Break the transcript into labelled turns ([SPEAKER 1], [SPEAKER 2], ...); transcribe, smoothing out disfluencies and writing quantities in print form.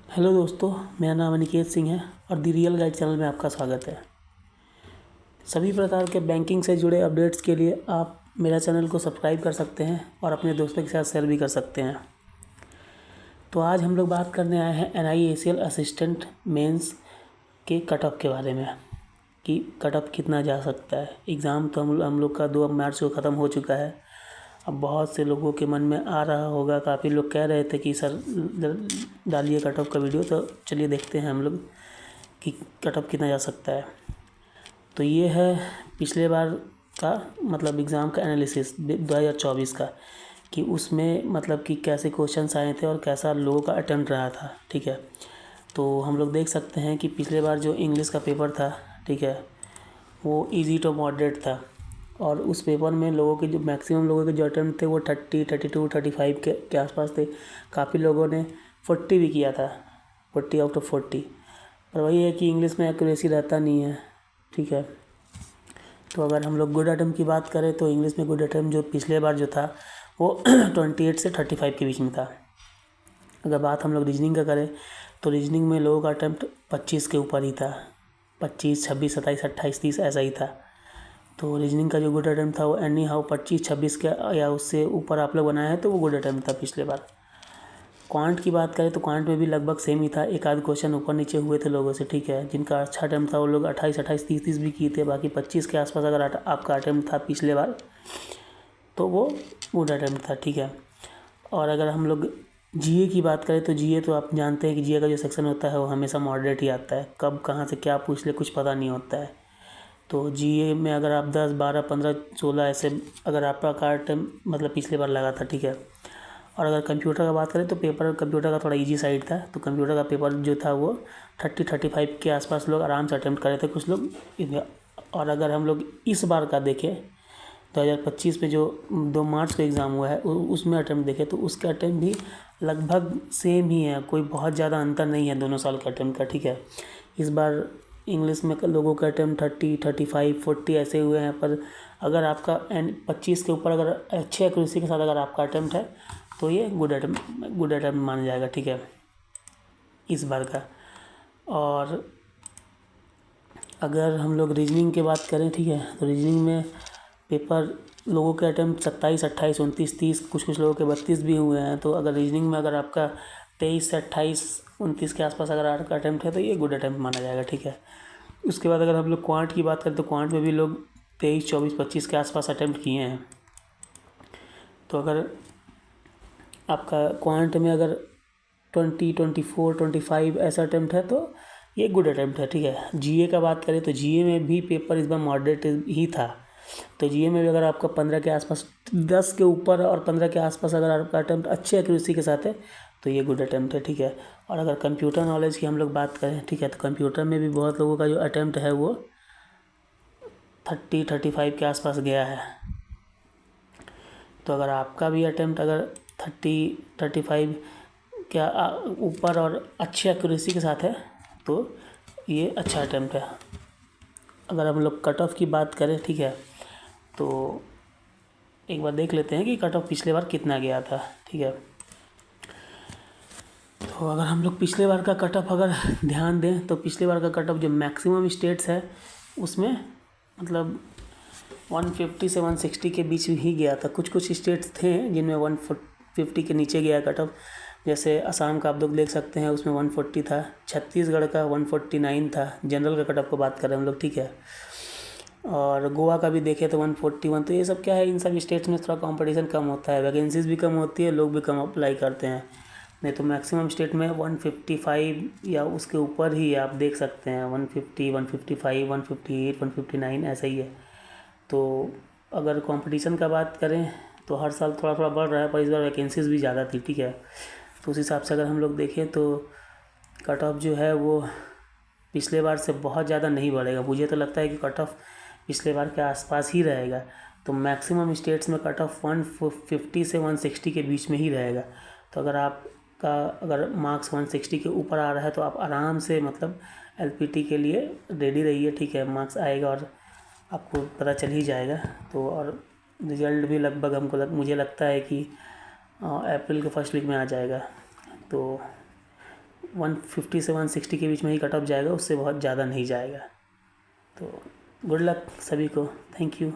[SPEAKER 1] Hello दोस्तों, मेरा नाम अनिकेत सिंह है और द रियल गाइड चैनल में आपका स्वागत है। सभी प्रकार के बैंकिंग से जुड़े अपडेट्स के लिए आप मेरा चैनल को सब्सक्राइब कर सकते हैं और अपने दोस्तों के साथ शेयर भी कर सकते हैं। तो आज हम लोग बात करने आए हैं NIACL असिस्टेंट मेंस के कट ऑफ के बारे में कि कट ऑफ कितना जा सकता है। एग्ज़ाम तो हम लोग का 2 मार्च को ख़त्म हो चुका है। अब बहुत से लोगों के मन में आ रहा होगा, काफ़ी लोग कह रहे थे कि सर डालिए कट ऑफ का वीडियो, तो चलिए देखते हैं हम लोग कि कट ऑफ कितना जा सकता है। तो ये है पिछले बार का मतलब एग्ज़ाम का एनालिसिस 2024 का, कि उसमें मतलब कि कैसे क्वेश्चंस आए थे और कैसा लोगों का अटेम्प्ट रहा था। ठीक है, तो हम लोग देख सकते हैं कि पिछले बार जो इंग्लिश का पेपर था, ठीक है, वो इजी टू मॉडरेट था और उस पेपर में लोगों के जो मैक्सिमम लोगों के जो अटेम्प्ट थे वो 30, 32, 35 के आसपास थे। काफ़ी लोगों ने 40 भी किया था, 40 आउट ऑफ 40। पर वही है कि इंग्लिश में एक्यूरेसी रहता नहीं है। ठीक है, तो अगर हम लोग गुड अटेम्प्ट की बात करें तो इंग्लिश में गुड अटेम्प्ट जो पिछले बार जो था वो 28 से 35 के बीच में था। अगर बात हम लोग रीजनिंग का करें तो रीजनिंग में लोगों का अटेम्प्ट 25 के ऊपर ही था, 25, 26, 27, 28, 30 ऐसा ही था। तो रीजनिंग का जो गुड अटेम्प्ट था वो एनी हाउ 25, 26 के या उससे ऊपर आप लोग बनाए हैं तो वो गुड अटेम्प्ट था पिछले बार। क्वांट की बात करें तो क्वांट में भी लगभग सेम ही था, एक आध क्वेश्चन ऊपर नीचे हुए थे लोगों से। ठीक है, जिनका अच्छा अटेम्प्ट था वो लोग 28, 28, 30, 30 भी किए थे। बाकी 25 के आसपास अगर आपका अटेम्प्ट था पिछले बार तो वो गुड अटेम्प्ट था। ठीक है, और अगर हम लोग जीए की बात करें तो जीए तो आप जानते हैं कि जीए का जो सेक्शन होता है वो हमेशा मॉडरेट ही आता है। कब कहाँ से क्या पूछ ले कुछ पता नहीं होता है। तो जीए में अगर आप 10, 12, 15, 16 ऐसे अगर आपका कार्ड मतलब पिछले बार लगा था। ठीक है, और अगर कंप्यूटर का बात करें तो पेपर कंप्यूटर का थोड़ा इजी साइड था। तो कंप्यूटर का पेपर जो था वो 30, 35 के आसपास लोग आराम से अटेम्प्ट करे थे कुछ लोग। और अगर हम लोग इस बार का देखें 2025 में जो 2 मार्च को एग्ज़ाम हुआ है उसमें अटेम्प्ट देखें तो उसके अटेम्प्ट भी लगभग सेम ही है, कोई बहुत ज़्यादा अंतर नहीं है दोनों साल के अटेम्प्ट का। ठीक है, इस बार इंग्लिश में लोगों के अटेम्प्ट 30, 35, 40 ऐसे हुए हैं। पर अगर आपका 25 के ऊपर अगर अच्छे एक्यूरेसी के साथ अगर आपका अटेम्प्ट है तो ये गुड अटेम्प्ट माना जाएगा। ठीक है, इस बार का। और अगर हम लोग रीजनिंग की बात करें, ठीक है, तो रीजनिंग में पेपर लोगों के अटेम्प्ट 27, 28, 29, 30, कुछ लोगों के 32 भी हुए हैं। तो अगर रीजनिंग में अगर आपका 23 से 28, 29 के आसपास अगर आपका अटेम्प्ट है तो ये गुड अटेम्प्ट माना जाएगा। ठीक है, उसके बाद अगर हम लोग क्वांट की बात करें तो क्वांट में भी लोग 23, 24, 25 के आसपास अटेम्प्ट किए हैं। तो अगर आपका क्वांट में अगर 20, 24, 25 ऐसा अटेम्प्ट है तो ये गुड अटेम्प्ट है। ठीक है, जीए का बात करें तो जीए में भी पेपर इस बार मॉडरेट ही था। तो जीए में भी अगर आपका 15 के आसपास, 10 के ऊपर और 15 के आसपास अगर आपका अटेम्प्ट अच्छे एक्यूरेसी के साथ है तो ये गुड अटेम्प्ट है। ठीक है, और अगर कंप्यूटर नॉलेज की हम लोग बात करें, ठीक है, तो कंप्यूटर में भी बहुत लोगों का जो अटेम्प्ट है वो 30, 35 के आसपास गया है। तो अगर आपका भी अटेम्प्ट अगर 30, 35 क्या ऊपर और अच्छी एक्यूरेसी के साथ है तो ये अच्छा अटेम्प्ट है। अगर हम लोग कट ऑफ की बात करें, ठीक है, तो एक बार देख लेते हैं कि कट ऑफ पिछले बार कितना गया था। ठीक है, तो अगर हम लोग पिछले बार का कट ऑफ अगर ध्यान दें तो पिछले बार का कट ऑफ जो मैक्सिमम स्टेट्स है उसमें मतलब 150 से 160 के बीच ही गया था। कुछ स्टेट्स थे जिनमें 150 के नीचे गया कट ऑफ, जैसे असम का आप लोग देख सकते हैं उसमें 140 था, छत्तीसगढ़ का 149 था जनरल का कट ऑफ को बात करें हम लोग। ठीक है, और गोवा का भी देखें तो 141। तो ये सब क्या है, इन सब स्टेट्स में थोड़ा कंपटीशन कम होता है, वैकेंसीज भी कम होती है, लोग भी कम अप्लाई करते हैं। नहीं तो मैक्सिमम स्टेट में 155 या उसके ऊपर ही आप देख सकते हैं, 150, 155, 158, 159 ऐसा ही है। तो अगर कंपटीशन का बात करें तो हर साल थोड़ा थोड़ा बढ़ रहा है, पर इस बार वैकेंसीज भी ज़्यादा थी। ठीक है, तो उस हिसाब से अगर हम लोग देखें तो कट ऑफ जो है वो पिछले बार से बहुत ज़्यादा नहीं बढ़ेगा। मुझे तो लगता है कि कट ऑफ पिछले बार के आसपास ही रहेगा। तो मैक्सिमम स्टेट्स में कट ऑफ 150 से 160 के बीच में ही रहेगा। तो अगर आपका अगर मार्क्स 160 के ऊपर आ रहा है तो आप आराम से मतलब एलपीटी के लिए रेडी रहिए। ठीक है, मार्क्स आएगा और आपको पता चल ही जाएगा। तो और रिज़ल्ट भी लगभग मुझे लगता है कि अप्रैल के फर्स्ट वीक में आ जाएगा। तो 150 से 160 के बीच में ही कट ऑफ जाएगा, उससे बहुत ज़्यादा नहीं जाएगा। तो गुड लक सभी को, थैंक यू।